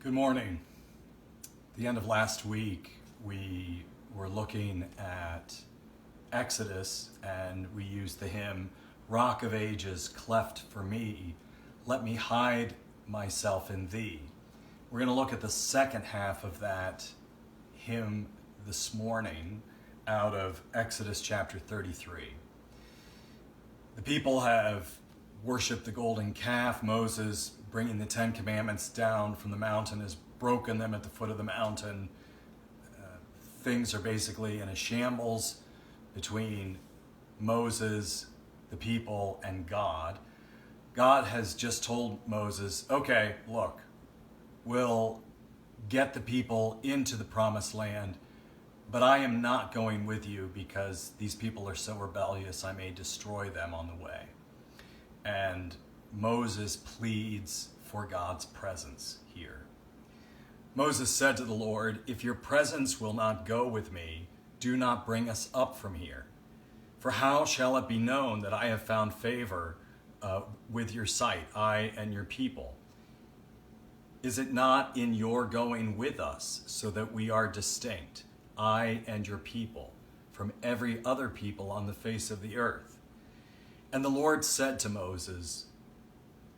Good morning. At the end of last week, we were looking at Exodus, and we used the hymn, Rock of Ages, cleft for me, let me hide myself in thee. We're going to look at the second half of that hymn this morning out of Exodus chapter 33. The people have worshiped the golden calf. Moses, bringing the Ten Commandments down from the mountain, has broken them at the foot of the mountain. Things are basically in a shambles between Moses, the people, and God. God has just told Moses, okay, look, we'll get the people into the promised land, but I am not going with you because these people are so rebellious, I may destroy them on the way. And Moses pleads for God's presence here. Moses said to the Lord, if your presence will not go with me, do not bring us up from here. For how shall it be known that I have found favor with your sight, I and your people? Is it not in your going with us so that we are distinct, I and your people, from every other people on the face of the earth? And the Lord said to Moses,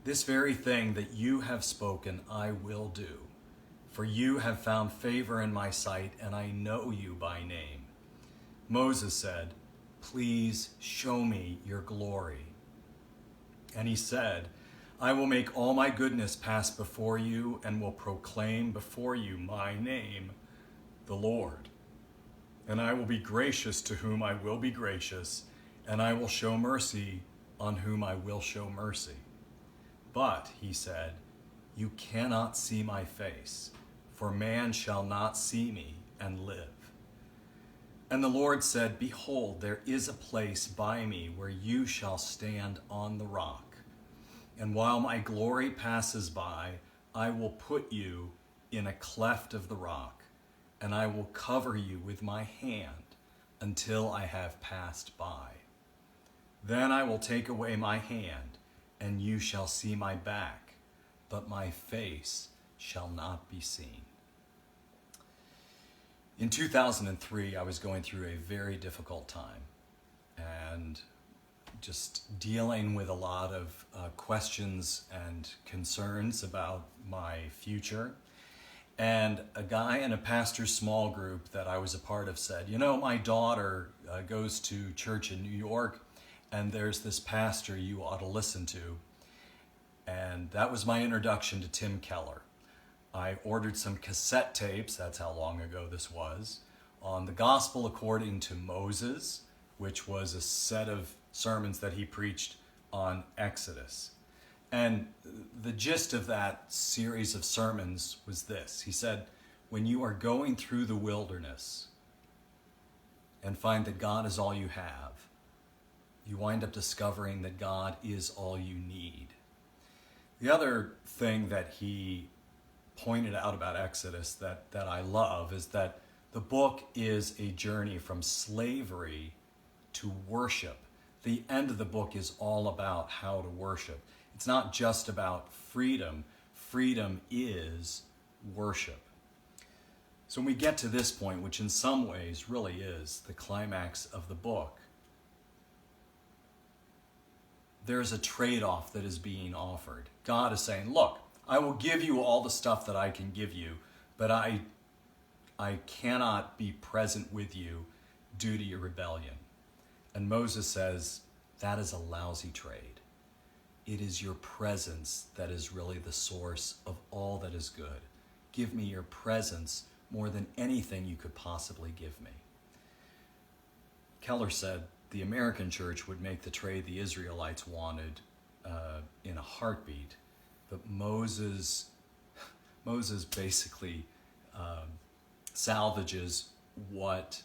this very thing that you have spoken I will do, for you have found favor in my sight, and I know you by name. Moses said, please show me your glory. And he said, I will make all my goodness pass before you, and will proclaim before you my name, the Lord. And I will be gracious to whom I will be gracious, and I will show mercy on whom I will show mercy. But, he said, you cannot see my face, for man shall not see me and live. And the Lord said, behold, there is a place by me where you shall stand on the rock. And while my glory passes by, I will put you in a cleft of the rock, and I will cover you with my hand until I have passed by. Then I will take away my hand, and you shall see my back, but my face shall not be seen. In 2003, I was going through a very difficult time and just dealing with a lot of questions and concerns about my future. And a guy in a pastor's small group that I was a part of said, you know, my daughter goes to church in New York, and there's this pastor you ought to listen to. And that was my introduction to Tim Keller. I ordered some cassette tapes, that's how long ago this was, on the Gospel According to Moses, which was a set of sermons that he preached on Exodus. And the gist of that series of sermons was this. He said, when you are going through the wilderness and find that God is all you have, you wind up discovering that God is all you need. The other thing that he pointed out about Exodus that I love is that the book is a journey from slavery to worship. The end of the book is all about how to worship. It's not just about freedom. Freedom is worship. So when we get to this point, which in some ways really is the climax of the book, there's a trade-off that is being offered. God is saying, look, I will give you all the stuff that I can give you, but I cannot be present with you due to your rebellion. And Moses says, that is a lousy trade. It is your presence that is really the source of all that is good. Give me your presence more than anything you could possibly give me. Keller said the American church would make the trade the Israelites wanted in a heartbeat, but Moses basically salvages what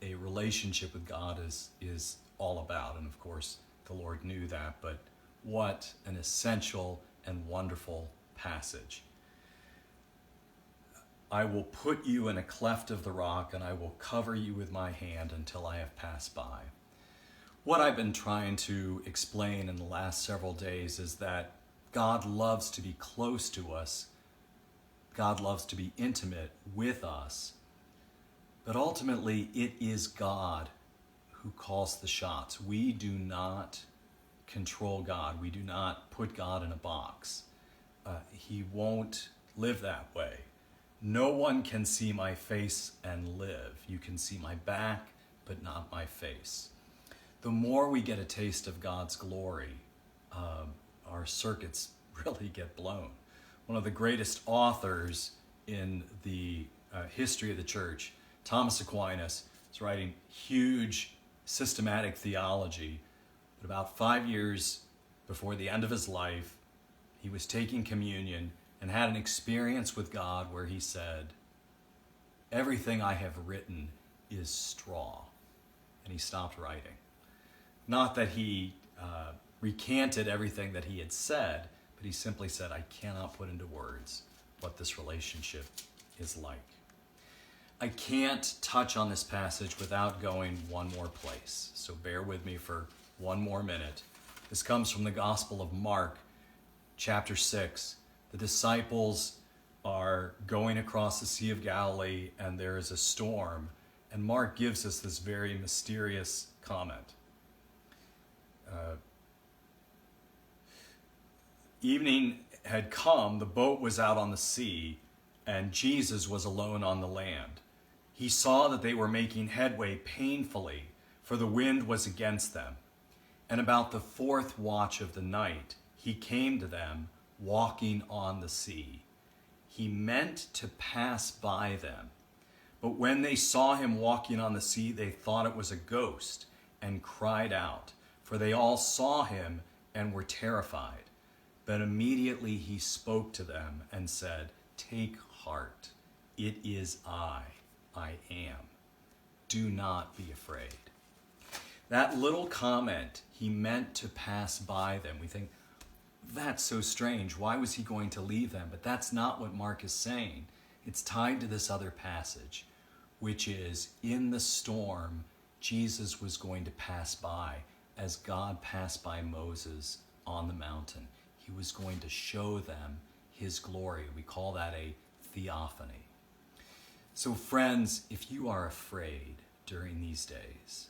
a relationship with God is all about. And of course, the Lord knew that, but what an essential and wonderful passage. I will put you in a cleft of the rock, and I will cover you with my hand until I have passed by. What I've been trying to explain in the last several days is that God loves to be close to us God loves to be intimate with us. But ultimately, it is God who calls the shots. We do not control God. We do not put God in a box. He won't live that way. No one can see my face and live. You can see my back, but not my face. The more we get a taste of God's glory, our circuits really get blown. One of the greatest authors in the history of the church, Thomas Aquinas, is writing huge systematic theology. But about 5 years before the end of his life, he was taking communion and had an experience with God where he said, "Everything I have written is straw." And he stopped writing. Not that he recanted everything that he had said, but he simply said, "I cannot put into words what this relationship is like." I can't touch on this passage without going one more place. So bear with me for one more minute. This comes from the Gospel of Mark, chapter 6. The disciples are going across the Sea of Galilee and there is a storm. And Mark gives us this very mysterious comment. Evening had come, the boat was out on the sea, and Jesus was alone on the land. He saw that they were making headway painfully, for the wind was against them. And about the 4th watch of the night, he came to them, walking on the sea. He meant to pass by them. But when they saw him walking on the sea, they thought it was a ghost and cried out, for they all saw him and were terrified. But immediately he spoke to them and said, "Take heart, it is I am. Do not be afraid." That little comment, he meant to pass by them. We think, that's so strange. Why was he going to leave them? But that's not what Mark is saying. It's tied to this other passage, which is in the storm, Jesus was going to pass by as God passed by Moses on the mountain. He was going to show them his glory. We call that a theophany. So friends, if you are afraid during these days,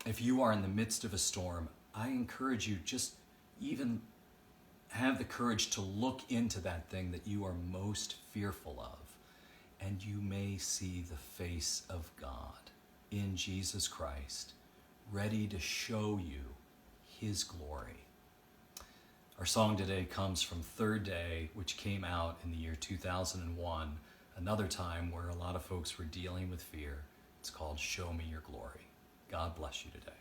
if you are in the midst of a storm, I encourage you just even have the courage to look into that thing that you are most fearful of, and you may see the face of God in Jesus Christ, ready to show you his glory. Our song today comes from Third Day, which came out in the year 2001, another time where a lot of folks were dealing with fear. It's called "Show Me Your Glory." God bless you today.